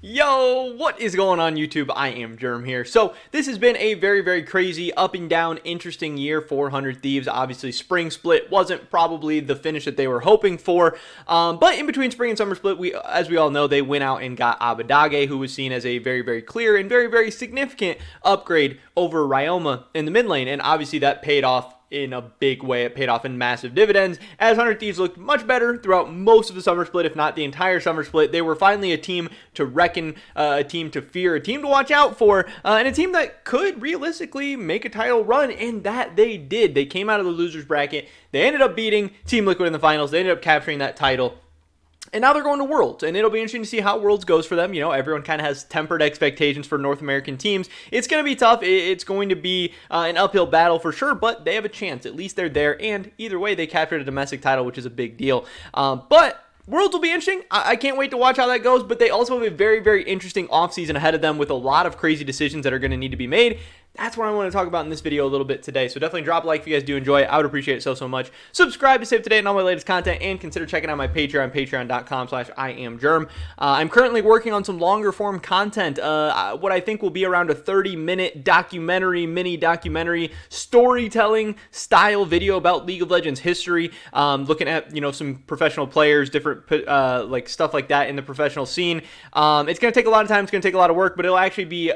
Yo, what is going on YouTube? I am Germ here. So this has been a very crazy, up and down, interesting year for 100 Thieves. Obviously, spring split wasn't probably the finish that they were hoping for. But in between spring and summer split, as we all know, they went out and got Abadage, who was seen as a very clear and very significant upgrade over Ryoma in the mid lane. And obviously that paid off in a big way. It paid off in massive dividends as 100 Thieves looked much better throughout most of the summer split, if not the entire summer split. They were finally a team to reckon, a team to fear, a team to watch out for, and a team that could realistically make a title run, and that they did. They came out of the losers bracket. They ended up beating Team Liquid in the finals. They ended up capturing that title. And now they're going to Worlds, and it'll be interesting to see how Worlds goes for them. You know, everyone kind of has tempered expectations for North American teams. It's going to be tough. It's going to be an uphill battle for sure, but they have a chance. At least they're there, and either way, they captured a domestic title, which is a big deal. But Worlds will be interesting. I can't wait to watch how that goes, but they also have a very interesting offseason ahead of them with a lot of crazy decisions that are going to need to be made. That's what I want to talk about in this video a little bit today. So definitely drop a like if you guys do enjoy it. I would appreciate it so much. Subscribe to stay up to date on all my latest content, and consider checking out my Patreon, patreon.com/IamGerm. I'm currently working on some longer form content, what I think will be around a 30-minute documentary, mini documentary, storytelling style video about League of Legends history, looking at, you know, some professional players, different like stuff like that in the professional scene. It's going to take a lot of time. It's going to take a lot of work, but it'll actually be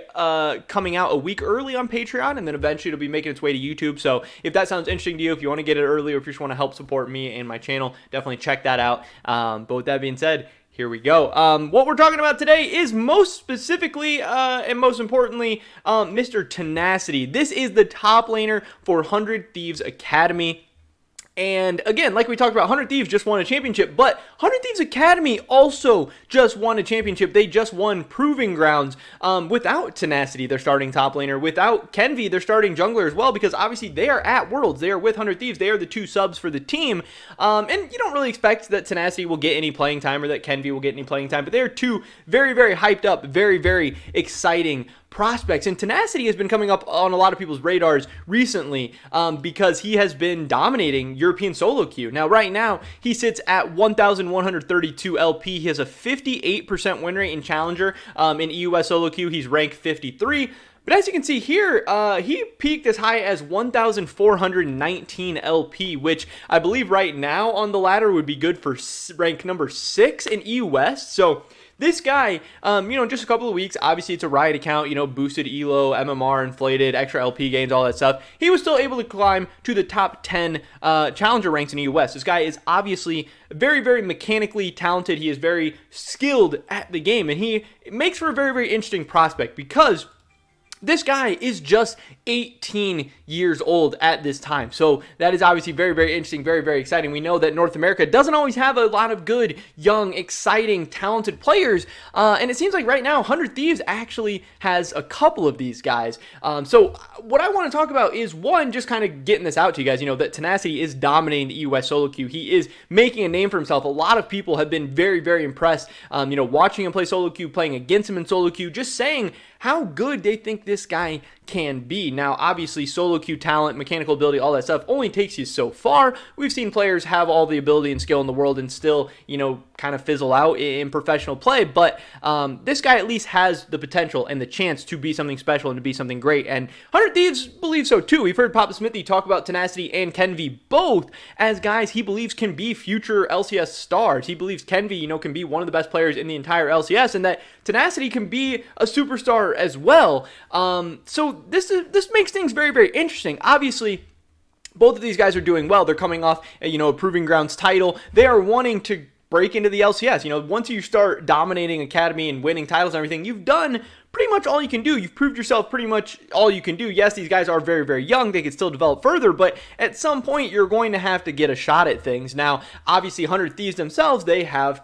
coming out a week early on Patreon, and then eventually it'll be making its way to YouTube. So if that sounds interesting to you, if you want to get it early, or if you just want to help support me and my channel, definitely check that out. But with that being said, here we go. What we're talking about today is most specifically and most importantly, Mr. Tenacity. This is the top laner for 100 Thieves Academy. And again, like we talked about, 100 Thieves just won a championship, but 100 Thieves Academy also just won a championship. They just won Proving Grounds without Tenacity, their starting top laner, without Kenvi, their starting jungler as well, because obviously they are at Worlds. They are with 100 Thieves. They are the two subs for the team. And you don't really expect that Tenacity will get any playing time or that Kenvi will get any playing time, but they are two very hyped up, very exciting prospects. And Tenacity has been coming up on a lot of people's radars recently because he has been dominating European solo queue. Now, right now, he sits at 1,132 LP. He has a 58% win rate in Challenger. In EUS solo queue, he's ranked 53. But as you can see here, he peaked as high as 1,419 LP, which I believe right now on the ladder would be good for rank number 6 in EUS. So this guy, you know, just a couple of weeks, obviously it's a Riot account, you know, boosted ELO, MMR, inflated, extra LP gains, all that stuff. He was still able to climb to the top 10 challenger ranks in EUS. This guy is obviously very mechanically talented. He is very skilled at the game, and he makes for a very interesting prospect because this guy is just 18 years old at this time. So that is obviously very interesting, very exciting. We know that North America doesn't always have a lot of good, young, exciting, talented players. And it seems like right now, 100 Thieves actually has a couple of these guys. So what I want to talk about is, one, just kind of getting this out to you guys, you know, that Tenacity is dominating the EUS solo queue. He is making a name for himself. A lot of people have been very impressed, you know, watching him play solo queue, playing against him in solo queue, just saying how good they think this guy can be. Now, obviously, solo queue talent, mechanical ability, all that stuff only takes you so far. We've seen players have all the ability and skill in the world and still, you know, kind of fizzle out in professional play, but this guy at least has the potential and the chance to be something special and to be something great, and 100 Thieves believe so too. We've heard Papa Smithy talk about Tenacity and Kenvi both as guys he believes can be future LCS stars. He believes Kenvi, you know, can be one of the best players in the entire LCS, and that Tenacity can be a superstar as well. So this makes things very interesting. Obviously, both of these guys are doing well. They're coming off, you know, a Proving Grounds title. They are wanting to break into the LCS. You know, once you start dominating Academy and winning titles and everything, you've done pretty much all you can do. You've proved yourself pretty much all you can do. Yes, these guys are very young. They can still develop further, but at some point you're going to have to get a shot at things. Now, obviously 100 Thieves themselves, they have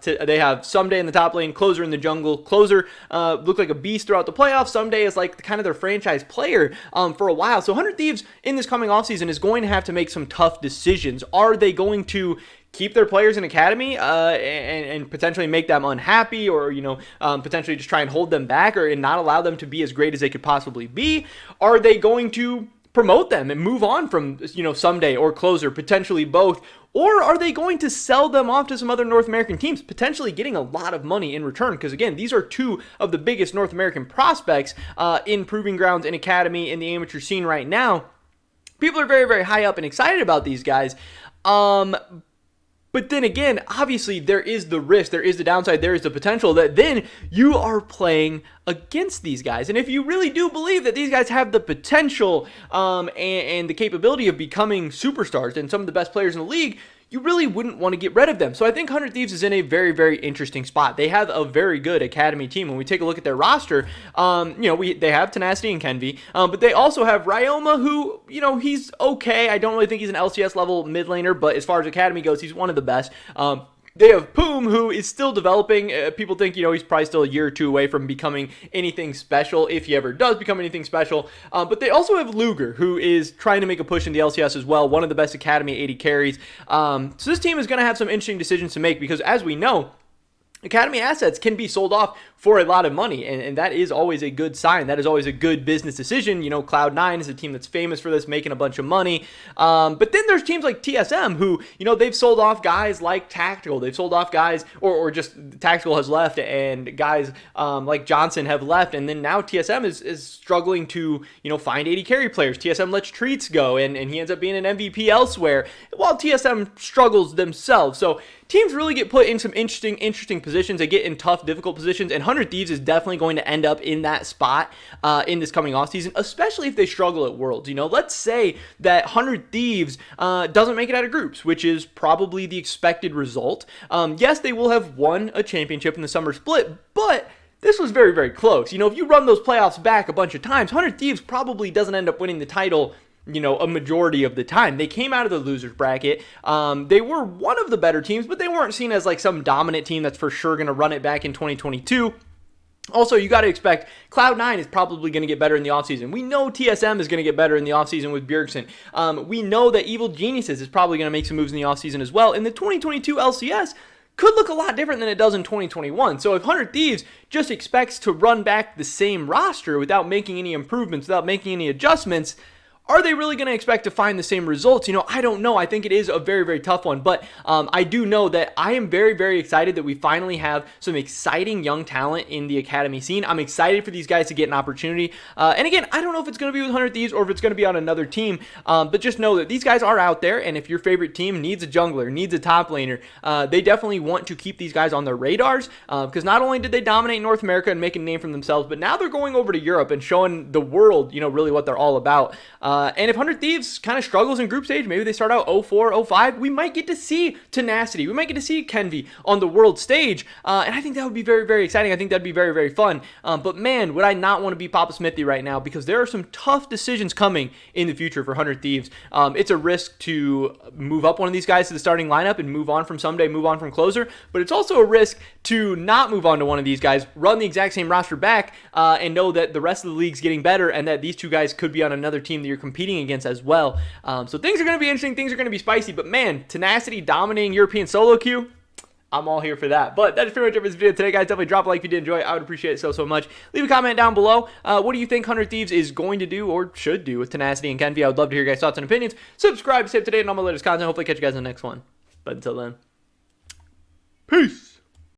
Someday in the top lane, Closer in the jungle. Closer looked like a beast throughout the playoffs. Someday is like kind of their franchise player for a while. So 100 Thieves in this coming offseason is going to have to make some tough decisions. Are they going to keep their players in Academy and potentially make them unhappy, or, you know, potentially just try and hold them back and not allow them to be as great as they could possibly be? Are they going to promote them and move on from, someday or closer, potentially both? Or are they going to sell them off to some other North American teams, potentially getting a lot of money in return? Because again, these are two of the biggest North American prospects in proving grounds and academy in the amateur scene right now. People are very, very high up and excited about these guys. But then again, obviously there is the risk, there is the downside, there is the potential that then you are playing against these guys. And if you really do believe that these guys have the potential and the capability of becoming superstars and some of the best players in the league, you really wouldn't want to get rid of them. So I think 100 Thieves is in a very, very interesting spot. They have a very good academy team. When we take a look at their roster, they have Tenacity and Kenvi, but they also have Ryoma, who, he's okay. I don't really think he's an LCS level mid laner, but as far as academy goes, he's one of the best. They have Poom, who is still developing. People think, he's probably still a year or two away from becoming anything special, if he ever does become anything special. But they also have Luger, who is trying to make a push in the LCS as well, one of the best Academy 80 carries. So this team is going to have some interesting decisions to make because, as we know, Academy assets can be sold off for a lot of money, and that is always a good sign. That is always a good business decision. Cloud9 is a team that's famous for this, making a bunch of money. But then there's teams like TSM who, they've sold off guys like Tactical. They've sold off guys, or just Tactical has left, and guys like Johnson have left. And then now TSM is struggling to, find 80 carry players. TSM lets Treats go, and he ends up being an MVP elsewhere, while TSM struggles themselves. So teams really get put in some interesting positions. They get in tough, difficult positions, and 100 Thieves is definitely going to end up in that spot in this coming offseason, especially if they struggle at Worlds. Let's say that 100 Thieves doesn't make it out of groups, which is probably the expected result. Yes, they will have won a championship in the summer split, but this was very, very close. If you run those playoffs back a bunch of times, 100 Thieves probably doesn't end up winning the title a majority of the time. They came out of the losers bracket. They were one of the better teams, but they weren't seen as like some dominant team that's for sure going to run it back in 2022. Also, you got to expect Cloud9 is probably going to get better in the offseason. We know TSM is going to get better in the offseason with Bjergsen. We know that Evil Geniuses is probably going to make some moves in the offseason as well. And the 2022 LCS could look a lot different than it does in 2021. So if 100 Thieves just expects to run back the same roster without making any improvements, without making any adjustments, are they really going to expect to find the same results? I don't know. I think it is a very, very tough one. But I do know that I am very, very excited that we finally have some exciting young talent in the academy scene. I'm excited for these guys to get an opportunity. And again, I don't know if it's going to be with 100 Thieves or if it's going to be on another team. But just know that these guys are out there. And if your favorite team needs a jungler, needs a top laner, they definitely want to keep these guys on their radars. Because not only did they dominate North America and make a name for themselves, but now they're going over to Europe and showing the world, really what they're all about. And if 100 Thieves kind of struggles in group stage, maybe they start out 0-4, 0-5, we might get to see Tenacity. We might get to see Kenvi on the world stage. And I think that would be very, very exciting. I think that'd be very, very fun. But man, would I not want to be Papa Smithy right now, because there are some tough decisions coming in the future for 100 Thieves. It's a risk to move up one of these guys to the starting lineup and move on from someday, move on from closer. But it's also a risk to not move on to one of these guys, run the exact same roster back, and know that the rest of the league's getting better and that these two guys could be on another team that you're competing against as well. So things are going to be interesting. Things are going to be spicy. But man, Tenacity dominating European solo queue, I'm all here for that. But that is pretty much it for this video today, guys. Definitely drop a like if you did enjoy it. I would appreciate it so much. Leave a comment down below. What do you think 100 Thieves is going to do or should do with Tenacity and Kenvi? I would love to hear your guys' thoughts and opinions. Subscribe to stay up to date on all my latest content. Hopefully catch you guys in the next one. But until then, peace.